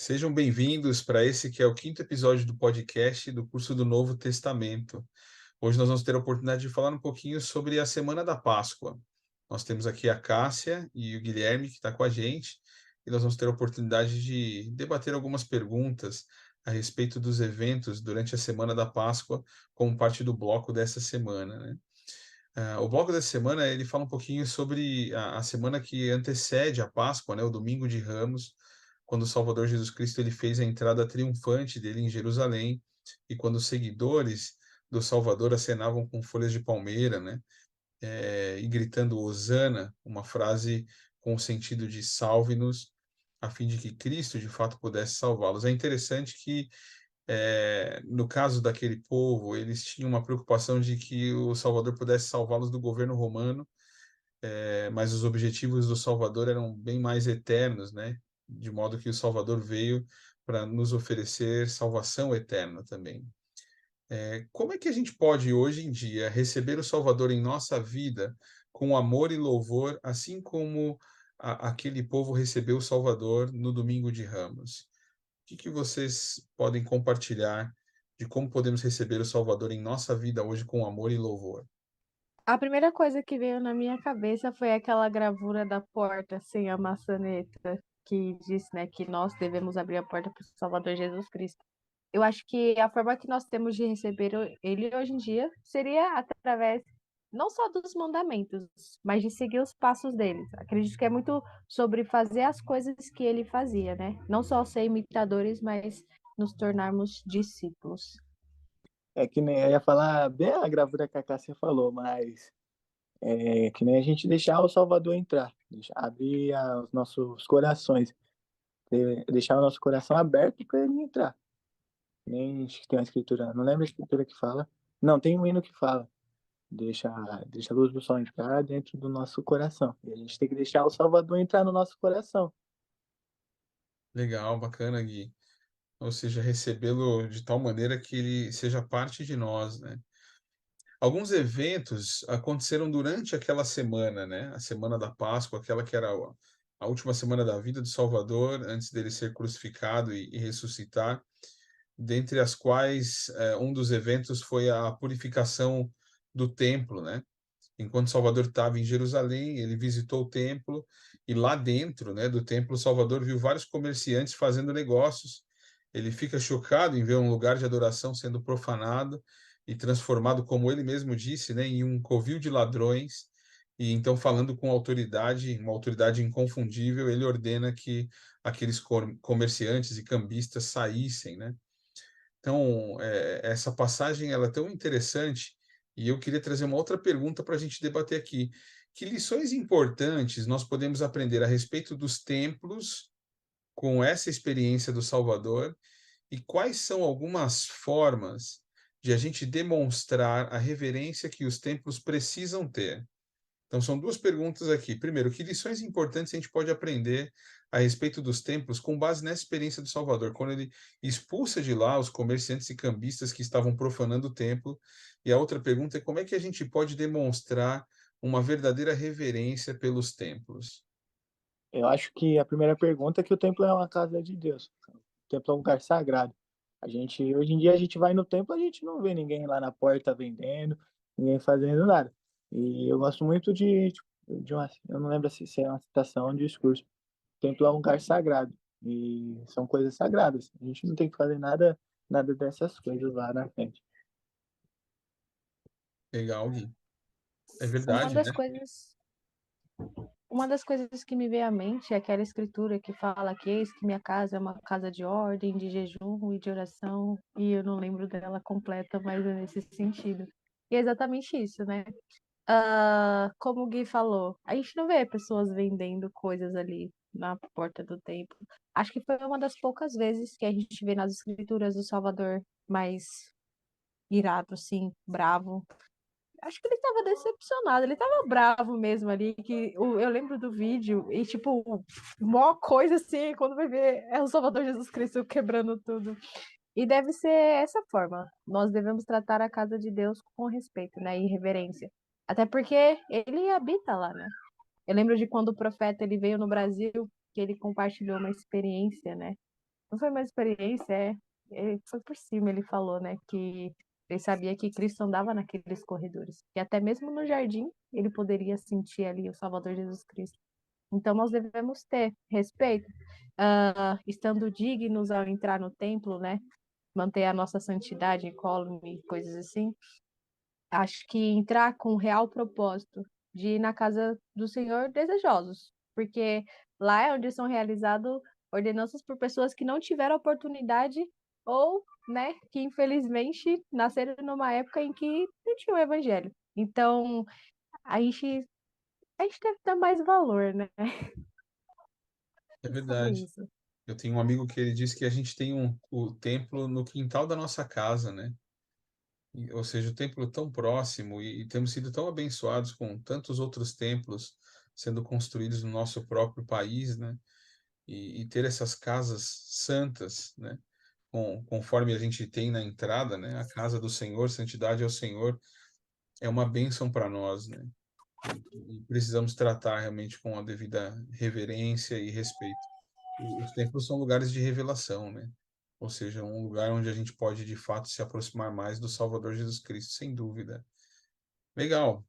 Sejam bem-vindos para esse que é o quinto episódio do podcast do curso do Novo Testamento. Hoje nós vamos ter a oportunidade de falar um pouquinho sobre a Semana da Páscoa. Nós temos aqui a Cássia e o Guilherme que está com a gente e nós vamos ter a oportunidade de debater algumas perguntas a respeito dos eventos durante a Semana da Páscoa como parte do bloco dessa semana, né? O bloco dessa semana ele fala um pouquinho sobre a semana que antecede a Páscoa, né, o Domingo de Ramos, quando o Salvador Jesus Cristo ele fez a entrada triunfante dele em Jerusalém e quando os seguidores do Salvador acenavam com folhas de palmeira, né, e gritando Hosana, uma frase com o sentido de salve-nos, a fim de que Cristo de fato pudesse salvá-los. É interessante que no caso daquele povo, eles tinham uma preocupação de que o Salvador pudesse salvá-los do governo romano, mas os objetivos do Salvador eram bem mais eternos, né? De modo que o Salvador veio para nos oferecer salvação eterna também. Como é que a gente pode, hoje em dia, receber o Salvador em nossa vida com amor e louvor, assim como aquele povo recebeu o Salvador no Domingo de Ramos? O que vocês podem compartilhar de como podemos receber o Salvador em nossa vida hoje com amor e louvor? A primeira coisa que veio na minha cabeça foi aquela gravura da porta sem a maçaneta, que diz, né, que nós devemos abrir a porta para o Salvador Jesus Cristo. Eu acho que a forma que nós temos de receber ele hoje em dia seria através não só dos mandamentos, mas de seguir os passos dele. Acredito que é muito sobre fazer as coisas que ele fazia, né? Não só ser imitadores, mas nos tornarmos discípulos. É que nem eu ia falar bem a gravura que a Cássia falou, mas é que nem a gente deixar o Salvador entrar, abrir os nossos corações, deixar o nosso coração aberto para ele entrar. Nem acho que tem uma escritura, não lembro a escritura que fala. Não, tem um hino que fala, deixa, deixa a luz do sol entrar dentro do nosso coração. E a gente tem que deixar o Salvador entrar no nosso coração. Legal, bacana, Gui. Ou seja, recebê-lo de tal maneira que ele seja parte de nós, né? Alguns eventos aconteceram durante aquela semana, né? A semana da Páscoa, aquela que era a última semana da vida do Salvador, antes dele ser crucificado e ressuscitar, dentre as quais um dos eventos foi a purificação do templo, né? Enquanto Salvador estava em Jerusalém, ele visitou o templo e lá dentro, né, do templo, Salvador viu vários comerciantes fazendo negócios. Ele fica chocado em ver um lugar de adoração sendo profanado e transformado, como ele mesmo disse, né, em um covil de ladrões. E então, falando com autoridade, uma autoridade inconfundível, ele ordena que aqueles comerciantes e cambistas saíssem, né? Então, essa passagem ela é tão interessante e eu queria trazer uma outra pergunta para a gente debater aqui. Que lições importantes nós podemos aprender a respeito dos templos com essa experiência do Salvador e quais são algumas formas de a gente demonstrar a reverência que os templos precisam ter? Então, são duas perguntas aqui. Primeiro, que lições importantes a gente pode aprender a respeito dos templos com base nessa experiência do Salvador, quando ele expulsa de lá os comerciantes e cambistas que estavam profanando o templo? E a outra pergunta é como é que a gente pode demonstrar uma verdadeira reverência pelos templos? Eu acho que a primeira pergunta é que o templo é uma casa de Deus. O templo é um lugar sagrado. Hoje em dia a gente vai no templo, a gente não vê ninguém lá na porta vendendo, ninguém fazendo nada. E eu gosto muito de uma, eu não lembro se é uma citação ou um discurso. O templo é um lugar sagrado e são coisas sagradas. A gente não tem que fazer nada dessas coisas lá na frente. Legal, Gui. É Uma verdade, das né? coisas Uma das coisas que me veio à mente é aquela escritura que fala que eis que minha casa é uma casa de ordem, de jejum e de oração, e eu não lembro dela completa, mas é nesse sentido. E é exatamente isso, né? Como o Gui falou, a gente não vê pessoas vendendo coisas ali na porta do templo. Acho que foi uma das poucas vezes que a gente vê nas escrituras do Salvador mais irado, assim, bravo. Acho que ele tava decepcionado, ele tava bravo mesmo ali, eu lembro do vídeo, e tipo, maior coisa assim, quando vai ver, é o Salvador Jesus Cristo quebrando tudo. E deve ser essa forma, nós devemos tratar a casa de Deus com respeito, né, e reverência. Até porque ele habita lá, né? Eu lembro de quando o profeta ele veio no Brasil, que ele compartilhou uma experiência, né? não foi uma experiência, foi por cima, ele falou, né, que ele sabia que Cristo andava naqueles corredores, que até mesmo no jardim ele poderia sentir ali o Salvador Jesus Cristo. Então nós devemos ter respeito, estando dignos ao entrar no templo, né, manter a nossa santidade, incólume, coisas assim. Acho que entrar com o real propósito de ir na casa do Senhor desejosos, porque lá é onde são realizadas ordenanças por pessoas que não tiveram oportunidade ou, né, que infelizmente nasceram numa época em que não tinha o evangelho. Então, a gente, a gente deve dar mais valor, né? É Sobre verdade. isso. Eu tenho um amigo que ele disse que a gente tem o templo no quintal da nossa casa, né? Ou seja, o templo tão próximo e temos sido tão abençoados com tantos outros templos sendo construídos no nosso próprio país, né? E ter essas casas santas, né? Conforme a gente tem na entrada, né? A casa do Senhor, santidade ao Senhor, é uma bênção para nós, né? E precisamos tratar realmente com a devida reverência e respeito. Os templos são lugares de revelação, né? Ou seja, um lugar onde a gente pode de fato se aproximar mais do Salvador Jesus Cristo, sem dúvida. Legal.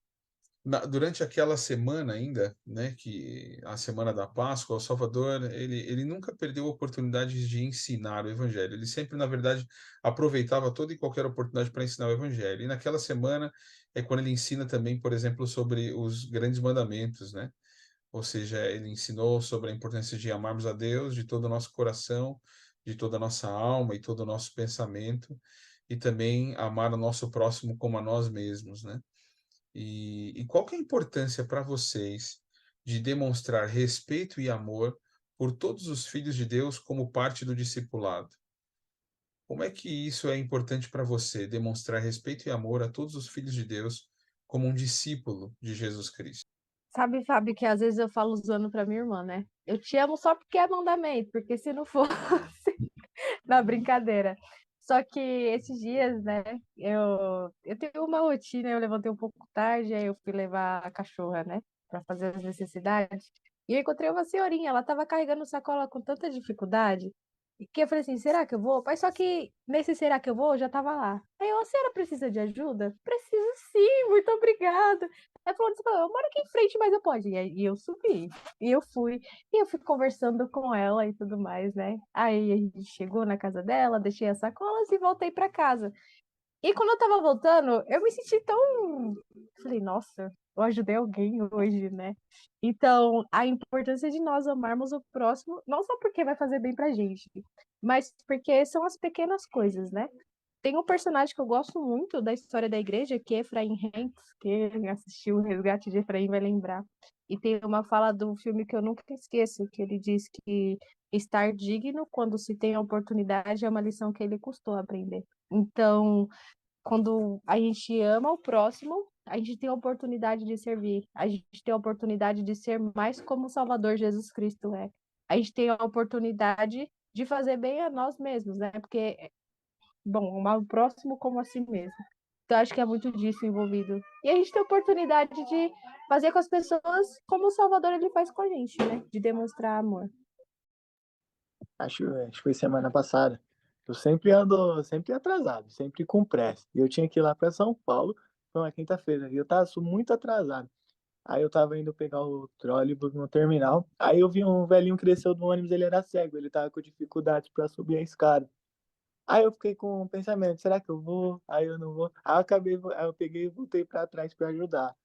Durante aquela semana ainda, né, que a semana da Páscoa, o Salvador, ele nunca perdeu oportunidades de ensinar o Evangelho. Ele sempre, na verdade, aproveitava toda e qualquer oportunidade para ensinar o Evangelho. E naquela semana é quando ele ensina também, por exemplo, sobre os grandes mandamentos, né? Ou seja, ele ensinou sobre a importância de amarmos a Deus de todo o nosso coração, de toda a nossa alma e todo o nosso pensamento, e também amar o nosso próximo como a nós mesmos, né? E qual que é a importância para vocês de demonstrar respeito e amor por todos os filhos de Deus como parte do discipulado? Como é que isso é importante para você, demonstrar respeito e amor a todos os filhos de Deus como um discípulo de Jesus Cristo? Sabe, Fábio, que às vezes eu falo zoando pra minha irmã, né? Eu te amo só porque é mandamento, porque se não fosse, na brincadeira. Só que esses dias, né, eu tenho uma rotina, eu levantei um pouco tarde, aí eu fui levar a cachorra, né, para fazer as necessidades. E eu encontrei uma senhorinha, ela estava carregando sacola com tanta dificuldade, e que eu falei assim, será que eu vou? Mas só que nesse será que eu vou, eu já estava lá. Aí eu, a senhora precisa de ajuda? Preciso sim, muito obrigada. Ela falou, eu moro aqui em frente, mas eu posso. E eu subi, e eu fui. E eu fui conversando com ela e tudo mais, né? Aí a gente chegou na casa dela, deixei as sacolas e voltei para casa. E quando eu tava voltando, eu me senti tão. Falei, nossa, eu ajudei alguém hoje, né? Então, a importância de nós amarmos o próximo, não só porque vai fazer bem pra gente, mas porque são as pequenas coisas, né? Tem um personagem que eu gosto muito da história da igreja, que é Efraim Hanks, quem assistiu o Resgate de Efraim vai lembrar. E tem uma fala do filme que eu nunca esqueço, que ele diz que estar digno quando se tem a oportunidade é uma lição que ele custou aprender. Então, quando a gente ama o próximo, a gente tem a oportunidade de servir, a gente tem a oportunidade de ser mais como o Salvador Jesus Cristo é. A gente tem a oportunidade de fazer bem a nós mesmos, né? Porque bom, amar o próximo como a si mesmo. Então, acho que é muito disso envolvido. E a gente tem a oportunidade de fazer com as pessoas como o Salvador ele faz com a gente, né? De demonstrar amor. Acho que foi semana passada. Eu sempre ando sempre atrasado, sempre com pressa. E eu tinha que ir lá para São Paulo, foi uma quinta-feira, e eu estava muito atrasado. Aí eu estava indo pegar o trólebus no terminal, aí eu vi um velhinho que desceu do ônibus, ele era cego, ele estava com dificuldade para subir a escada. Aí eu fiquei com um pensamento, será que eu vou? Aí eu não vou. Aí eu peguei e voltei para trás para ajudar.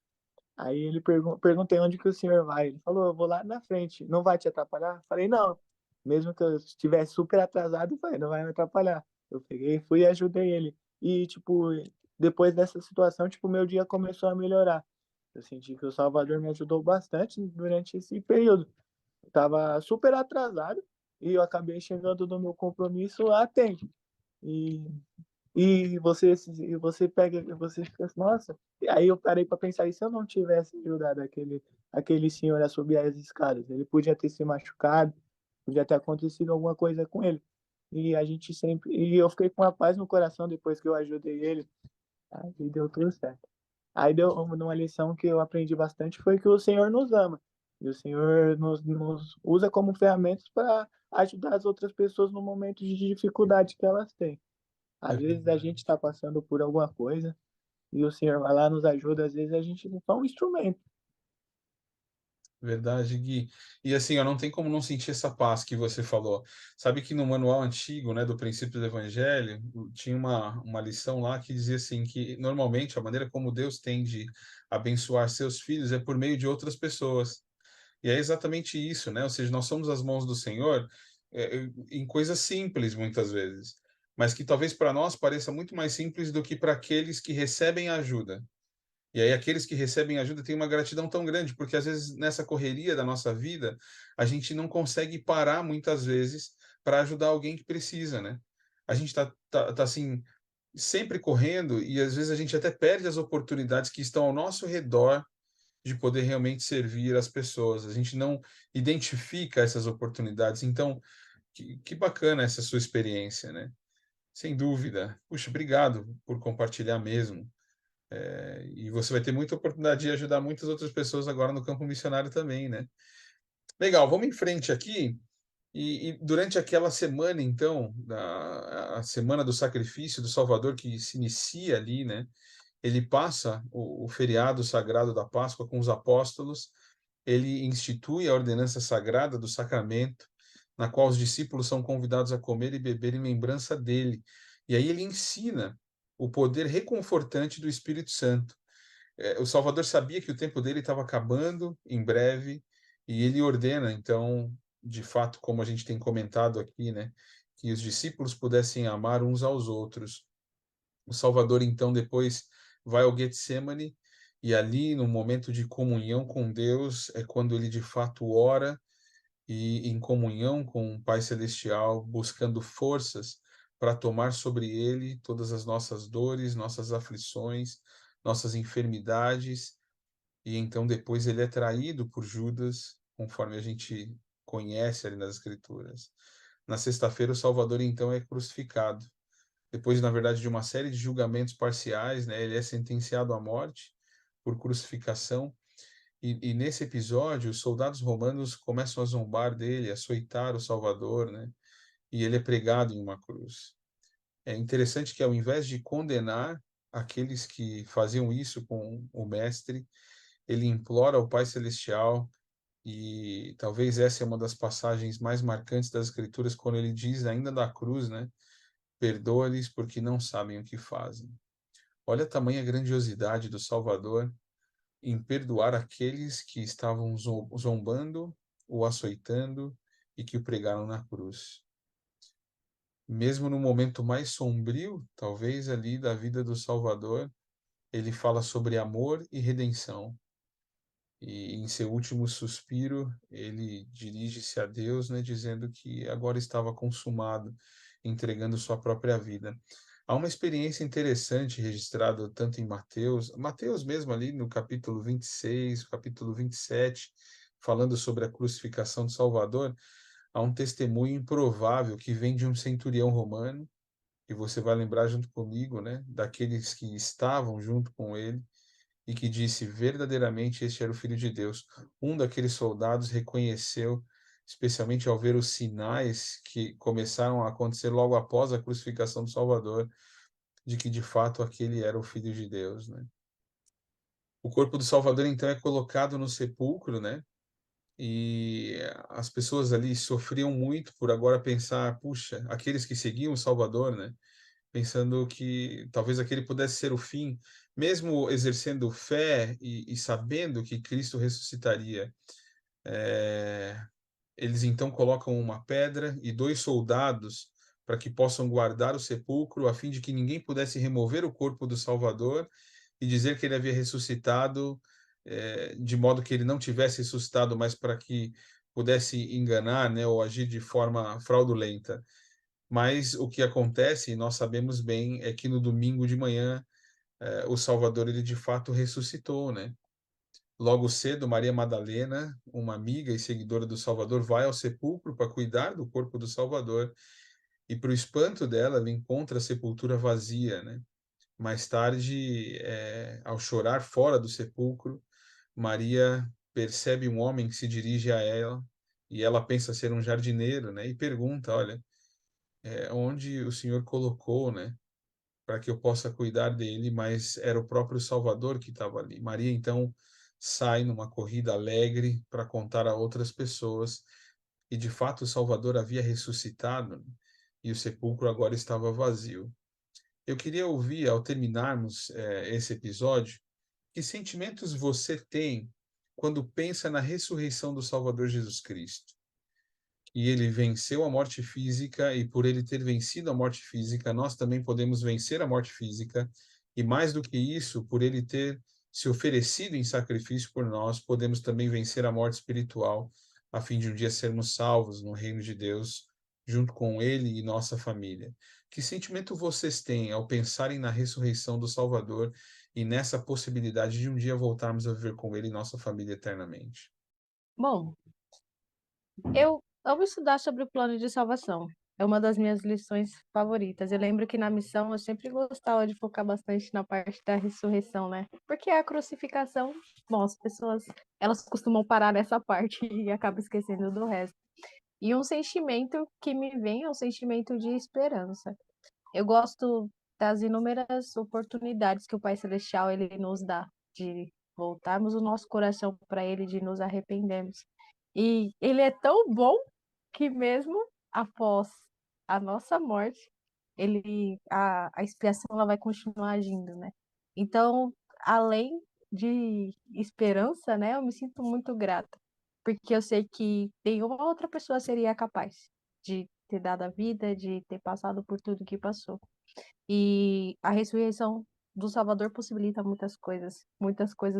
Aí ele perguntei onde que o senhor vai. Ele falou, eu vou lá na frente, não vai te atrapalhar? Falei, não. Mesmo que eu estivesse super atrasado, eu falei, não vai me atrapalhar. Eu peguei, fui e ajudei ele. E, tipo, depois dessa situação, tipo, meu dia começou a melhorar. Eu senti que o Salvador me ajudou bastante durante esse período. Eu tava super atrasado e eu acabei chegando no meu compromisso a tempo. E você pega, você fica assim, nossa. Aí eu parei para pensar, e se eu não tivesse ajudado aquele senhor a subir as escadas? Ele podia ter se machucado, podia ter acontecido alguma coisa com ele. E a gente sempre, e eu fiquei com uma paz no coração depois que eu ajudei ele. Aí deu tudo certo. Aí deu uma lição que eu aprendi bastante foi que o Senhor nos ama. E o Senhor nos usa como ferramentas para ajudar as outras pessoas no momento de dificuldade que elas têm. É Às vezes a gente verdade. está passando por alguma coisa e o Senhor vai lá, nos ajuda, às vezes a gente é só um instrumento. Verdade, Gui. E assim, ó, não tem como não sentir essa paz que você falou. Sabe que no manual antigo, né, do Princípio do Evangelho, tinha uma lição lá que dizia assim, que normalmente a maneira como Deus tem de abençoar seus filhos é por meio de outras pessoas. E é exatamente isso, né? Ou seja, nós somos as mãos do Senhor em coisas simples, muitas vezes, mas que talvez para nós pareça muito mais simples do que para aqueles que recebem ajuda. E aí aqueles que recebem ajuda têm uma gratidão tão grande, porque às vezes nessa correria da nossa vida, a gente não consegue parar muitas vezes para ajudar alguém que precisa, né? A gente tá assim, sempre correndo e às vezes a gente até perde as oportunidades que estão ao nosso redor de poder realmente servir as pessoas. A gente não identifica essas oportunidades. Então, que bacana essa sua experiência, né? Sem dúvida. Puxa, obrigado por compartilhar mesmo. E você vai ter muita oportunidade de ajudar muitas outras pessoas agora no campo missionário também, né? Legal, vamos em frente aqui. E durante aquela semana, então, a semana do sacrifício do Salvador, que se inicia ali, né? Ele passa o feriado sagrado da Páscoa com os apóstolos, ele institui a ordenança sagrada do sacramento, na qual os discípulos são convidados a comer e beber em lembrança dele. E aí ele ensina o poder reconfortante do Espírito Santo. O Salvador sabia que o tempo dele estava acabando em breve, e ele ordena, então, de fato, como a gente tem comentado aqui, né, que os discípulos pudessem amar uns aos outros. O Salvador, então, depois vai ao Getsemane, e ali, no momento de comunhão com Deus, é quando ele de fato ora e em comunhão com o Pai Celestial, buscando forças para tomar sobre ele todas as nossas dores, nossas aflições, nossas enfermidades, e então depois ele é traído por Judas, conforme a gente conhece ali nas Escrituras. Na sexta-feira, o Salvador então é crucificado. Depois, na verdade, de uma série de julgamentos parciais, né, ele é sentenciado à morte por crucificação. E nesse episódio, os soldados romanos começam a zombar dele, a açoitar o Salvador, né? E ele é pregado em uma cruz. É interessante que, ao invés de condenar aqueles que faziam isso com o Mestre, ele implora ao Pai Celestial, e talvez essa é uma das passagens mais marcantes das Escrituras, quando ele diz, ainda da cruz, né? Perdoa-lhes porque não sabem o que fazem. Olha a tamanha grandiosidade do Salvador em perdoar aqueles que estavam zombando, o açoitando e que o pregaram na cruz. Mesmo no momento mais sombrio, talvez ali da vida do Salvador, ele fala sobre amor e redenção. E em seu último suspiro, ele dirige-se a Deus, né, dizendo que agora estava consumado, entregando sua própria vida. Há uma experiência interessante registrada tanto em Mateus mesmo ali no capítulo 26, capítulo 27, falando sobre a crucificação do Salvador, há um testemunho improvável que vem de um centurião romano, e você vai lembrar junto comigo, né, daqueles que estavam junto com ele, e que disse: verdadeiramente este era o Filho de Deus. Um daqueles soldados reconheceu, especialmente ao ver os sinais que começaram a acontecer logo após a crucificação do Salvador, de que de fato aquele era o Filho de Deus, né? O corpo do Salvador então é colocado no sepulcro, né? E as pessoas ali sofriam muito por agora pensar, puxa, aqueles que seguiam o Salvador, né? Pensando que talvez aquele pudesse ser o fim, mesmo exercendo fé e sabendo que Cristo ressuscitaria. É, eles então colocam uma pedra e dois soldados para que possam guardar o sepulcro, a fim de que ninguém pudesse remover o corpo do Salvador e dizer que ele havia ressuscitado, de modo que ele não tivesse ressuscitado, mas para que pudesse enganar, né, ou agir de forma fraudulenta. Mas o que acontece, e nós sabemos bem, é que no domingo de manhã, o Salvador, ele de fato ressuscitou, né? Logo cedo, Maria Madalena, uma amiga e seguidora do Salvador, vai ao sepulcro para cuidar do corpo do Salvador, e para o espanto dela, ela encontra a sepultura vazia, né? Mais tarde, ao chorar fora do sepulcro, Maria percebe um homem que se dirige a ela, e ela pensa ser um jardineiro, né, e pergunta: "Olha, onde o senhor colocou, né, para que eu possa cuidar dele?", mas era o próprio Salvador que estava ali. Maria, então, sai numa corrida alegre para contar a outras pessoas, e de fato o Salvador havia ressuscitado, né, e o sepulcro agora estava vazio. Eu queria ouvir, ao terminarmos, esse episódio, que sentimentos você tem quando pensa na ressurreição do Salvador Jesus Cristo? E ele venceu a morte física, e por ele ter vencido a morte física, nós também podemos vencer a morte física, e mais do que isso, por ele ter se oferecido em sacrifício por nós, podemos também vencer a morte espiritual, a fim de um dia sermos salvos no reino de Deus, junto com ele e nossa família. Que sentimento vocês têm ao pensarem na ressurreição do Salvador e nessa possibilidade de um dia voltarmos a viver com ele e nossa família eternamente? Bom, eu amo estudar sobre o plano de salvação. É uma das minhas lições favoritas. Eu lembro que na missão eu sempre gostava de focar bastante na parte da ressurreição, né? Porque a crucificação, bom, as pessoas, elas costumam parar nessa parte e acabam esquecendo do resto. E um sentimento que me vem é um sentimento de esperança. Eu gosto das inúmeras oportunidades que o Pai Celestial ele nos dá de voltarmos o nosso coração para Ele, de nos arrependermos. E Ele é tão bom que mesmo após a nossa morte, a expiação ela vai continuar agindo, né? Então, além de esperança, né, eu me sinto muito grata, porque eu sei que nenhuma outra pessoa seria capaz de ter dado a vida, de ter passado por tudo que passou. E a ressurreição do Salvador possibilita muitas coisas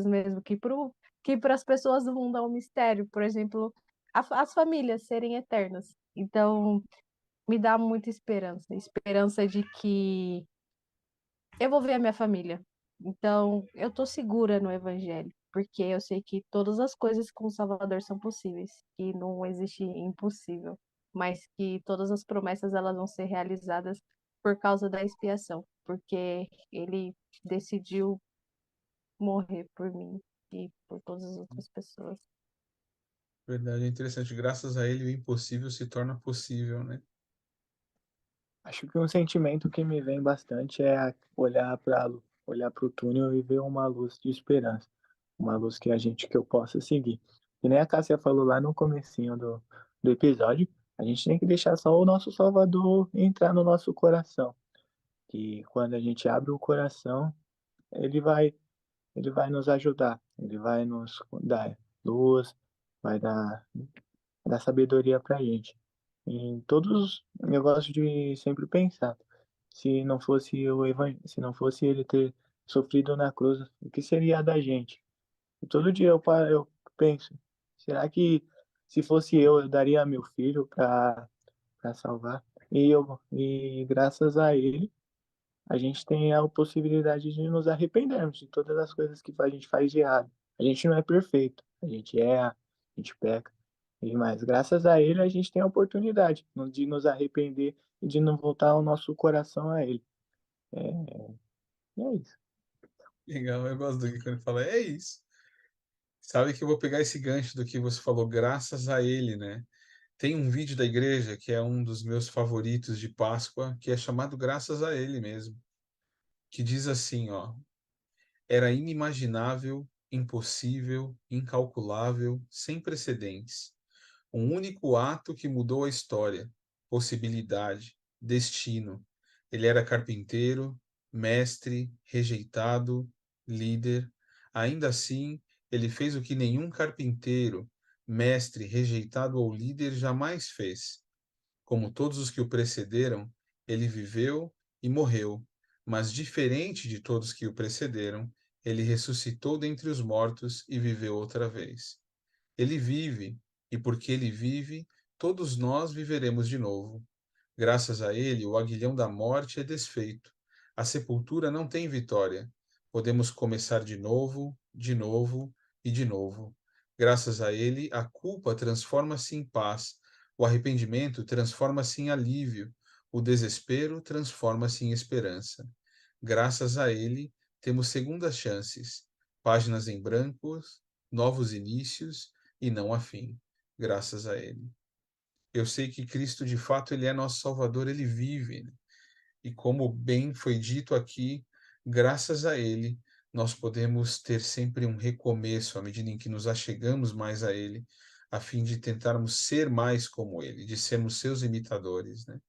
mesmo, que para as pessoas do mundo é um mistério. Por exemplo, as famílias serem eternas. Então, me dá muita esperança. Esperança de que eu vou ver a minha família. Então, eu tô segura no Evangelho, porque eu sei que todas as coisas com o Salvador são possíveis, que não existe impossível, mas que todas as promessas elas vão ser realizadas por causa da expiação, porque ele decidiu morrer por mim e por todas as outras pessoas. Verdade, é interessante. Graças a ele, o impossível se torna possível, né? Acho que um sentimento que me vem bastante é olhar para o túnel e ver uma luz de esperança, uma luz que eu possa seguir. E nem a Cássia falou lá no comecinho do episódio, a gente tem que deixar só o nosso Salvador entrar no nosso coração, que quando a gente abre o coração, ele vai ele vai nos ajudar, ele vai nos dar luz, vai dar sabedoria pra gente. Em todos, eu gosto de sempre pensar, se não fosse ele ter sofrido na cruz, o que seria da gente? E todo dia eu penso, será que se fosse eu daria meu filho para salvar? E graças a ele a gente tem a possibilidade de nos arrependermos de todas as coisas que a gente faz de errado. A gente não é perfeito, a gente erra, a gente peca, mas graças a ele a gente tem a oportunidade de nos arrepender e de não voltar o nosso coração a ele. É isso. Legal, eu gosto do que quando ele fala, é isso. Sabe que eu vou pegar esse gancho do que você falou, graças a ele, né? Tem um vídeo da igreja que é um dos meus favoritos de Páscoa, que é chamado Graças a Ele mesmo, que diz assim, ó: era inimaginável, impossível, incalculável, sem precedentes. Um único ato que mudou a história, possibilidade, destino. Ele era carpinteiro, mestre, rejeitado, líder. Ainda assim, ele fez o que nenhum carpinteiro, mestre, rejeitado ou líder jamais fez. Como todos os que o precederam, ele viveu e morreu, mas diferente de todos que o precederam, ele ressuscitou dentre os mortos e viveu outra vez. Ele vive, e porque ele vive, todos nós viveremos de novo. Graças a ele, o aguilhão da morte é desfeito. A sepultura não tem vitória. Podemos começar de novo e de novo. Graças a ele, a culpa transforma-se em paz. O arrependimento transforma-se em alívio. O desespero transforma-se em esperança. Graças a ele, temos segundas chances, páginas em brancos novos inícios e não a fim, graças a Ele. Eu sei que Cristo, de fato, Ele é nosso Salvador, Ele vive, né? E como bem foi dito aqui, graças a Ele, nós podemos ter sempre um recomeço à medida em que nos achegamos mais a Ele, a fim de tentarmos ser mais como Ele, de sermos seus imitadores, né?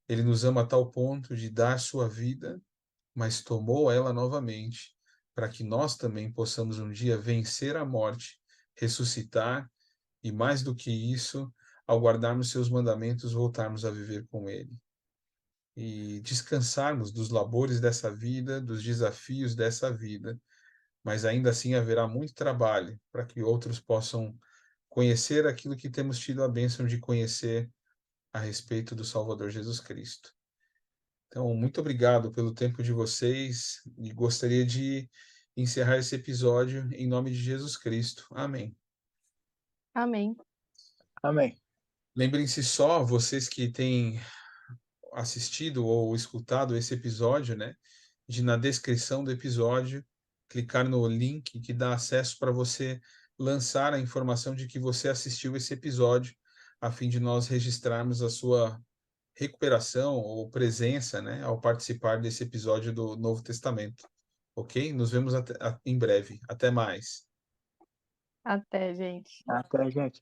Ele nos ama a tal ponto de dar sua vida, mas tomou ela novamente, para que nós também possamos um dia vencer a morte, ressuscitar e, mais do que isso, ao guardarmos seus mandamentos, voltarmos a viver com Ele e descansarmos dos labores dessa vida, dos desafios dessa vida, mas ainda assim haverá muito trabalho para que outros possam conhecer aquilo que temos tido a bênção de conhecer a respeito do Salvador Jesus Cristo. Então, muito obrigado pelo tempo de vocês e gostaria de encerrar esse episódio em nome de Jesus Cristo. Amém. Amém. Amém. Lembrem-se só, vocês que têm assistido ou escutado esse episódio, né, de na descrição do episódio clicar no link que dá acesso para você lançar a informação de que você assistiu esse episódio, a fim de nós registrarmos a sua recuperação ou presença, né, ao participar desse episódio do Novo Testamento. Ok? Nos vemos em breve. Até mais. Até, gente. Até, gente.